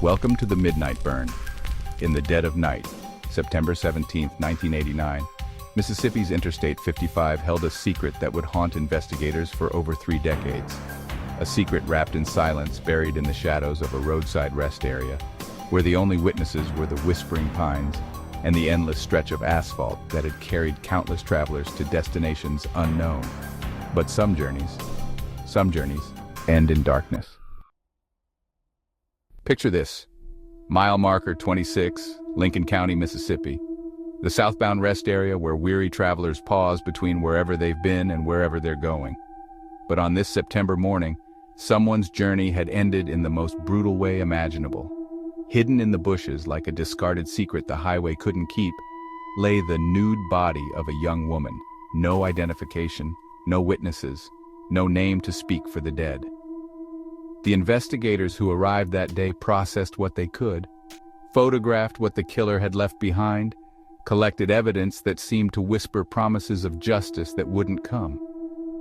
Welcome to the Midnight Burn. In the dead of night, September 17, 1989, Mississippi's Interstate 55 held a secret that would haunt investigators for over 3 decades. A secret wrapped in silence, buried in the shadows of a roadside rest area, where the only witnesses were the whispering pines and the endless stretch of asphalt that had carried countless travelers to destinations unknown. But some journeys end in darkness. Picture this: mile marker 26, Lincoln County, Mississippi. The southbound rest area where weary travelers pause between wherever they've been and wherever they're going. But on this September morning, someone's journey had ended in the most brutal way imaginable. Hidden in the bushes like a discarded secret the highway couldn't keep, lay the nude body of a young woman. No identification, no witnesses, no name to speak for the dead. The investigators who arrived that day processed what they could, photographed what the killer had left behind, collected evidence that seemed to whisper promises of justice that wouldn't come.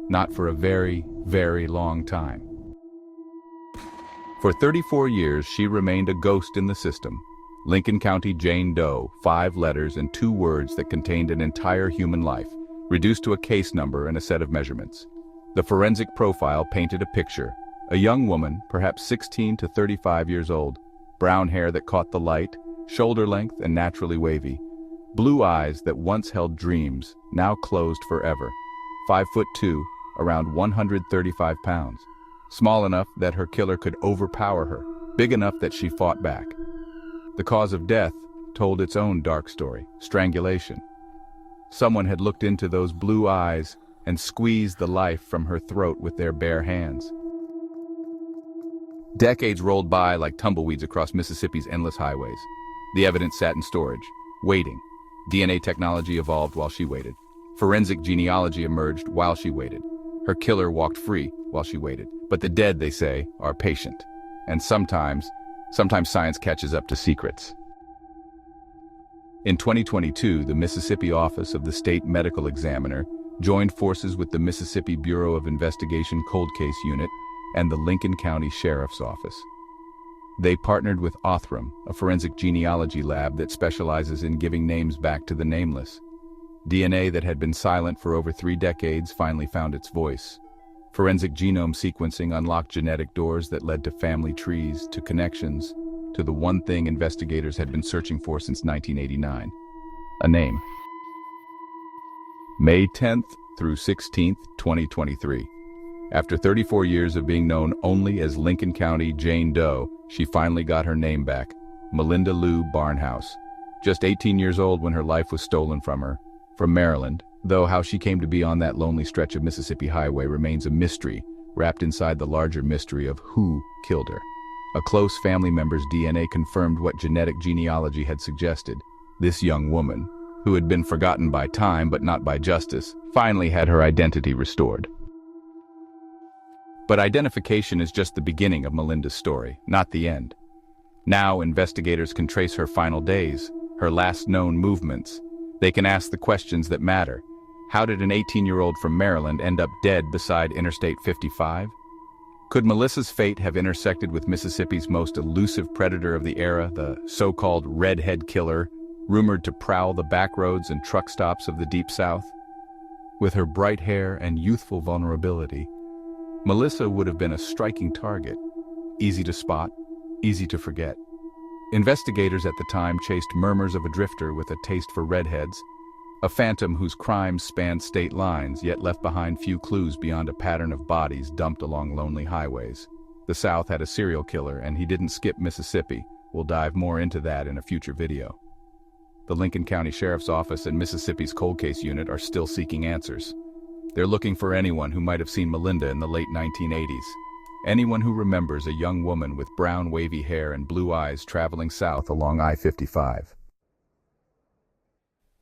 Not for a very, very long time. For 34 years, she remained a ghost in the system. Lincoln County Jane Doe, 5 letters and 2 words that contained an entire human life, reduced to a case number and a set of measurements. The forensic profile painted a picture. A young woman, perhaps 16 to 35 years old, brown hair that caught the light, shoulder length and naturally wavy, blue eyes that once held dreams, now closed forever, 5'2", around 135 pounds, small enough that her killer could overpower her, big enough that she fought back. The cause of death told its own dark story: strangulation. Someone had looked into those blue eyes and squeezed the life from her throat with their bare hands. Decades rolled by like tumbleweeds across Mississippi's endless highways. The evidence sat in storage, waiting. DNA technology evolved while she waited. Forensic genealogy emerged while she waited. Her killer walked free while she waited. But the dead, they say, are patient. And sometimes science catches up to secrets. In 2022, the Mississippi Office of the State Medical Examiner joined forces with the Mississippi Bureau of Investigation Cold Case Unit and the Lincoln County Sheriff's Office. They partnered with Othram, a forensic genealogy lab that specializes in giving names back to the nameless. DNA that had been silent for over 3 decades finally found its voice. Forensic genome sequencing unlocked genetic doors that led to family trees, to connections, to the one thing investigators had been searching for since 1989: a name. May 10th through 16th, 2023. After 34 years of being known only as Lincoln County Jane Doe, she finally got her name back: Melinda Lou Barnhouse. Just 18 years old when her life was stolen from her, from Maryland, though how she came to be on that lonely stretch of Mississippi highway remains a mystery, wrapped inside the larger mystery of who killed her. A close family member's DNA confirmed what genetic genealogy had suggested. This young woman, who had been forgotten by time but not by justice, finally had her identity restored. But identification is just the beginning of Melinda's story, not the end. Now investigators can trace her final days, her last known movements. They can ask the questions that matter. How did an 18-year-old from Maryland end up dead beside Interstate 55? Could Melissa's fate have intersected with Mississippi's most elusive predator of the era, the so-called redhead killer, rumored to prowl the back roads and truck stops of the Deep South? With her bright hair and youthful vulnerability, Melissa would have been a striking target, easy to spot, easy to forget. Investigators at the time chased murmurs of a drifter with a taste for redheads, a phantom whose crimes spanned state lines yet left behind few clues beyond a pattern of bodies dumped along lonely highways. The South had a serial killer, and he didn't skip Mississippi. We'll dive more into that in a future video. The Lincoln County Sheriff's Office and Mississippi's Cold Case Unit are still seeking answers. They're looking for anyone who might have seen Melinda in the late 1980s. Anyone who remembers a young woman with brown wavy hair and blue eyes traveling south along I-55.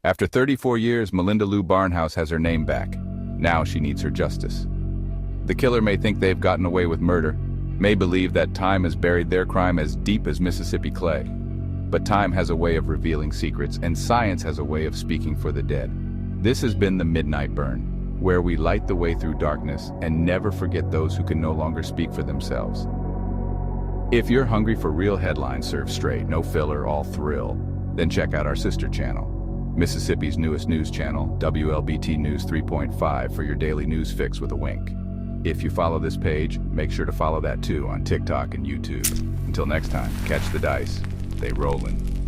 After 34 years, Melinda Lou Barnhouse has her name back. Now she needs her justice. The killer may think they've gotten away with murder, may believe that time has buried their crime as deep as Mississippi clay. But time has a way of revealing secrets, and science has a way of speaking for the dead. This has been the Midnight Burn, where we light the way through darkness and never forget those who can no longer speak for themselves. If you're hungry for real headlines served straight, no filler, all thrill, then check out our sister channel, Mississippi's newest news channel, WLBT News 3.5, for your daily news fix with a wink. If you follow this page, make sure to follow that too on TikTok and YouTube. Until next time, catch the dice. They rollin'.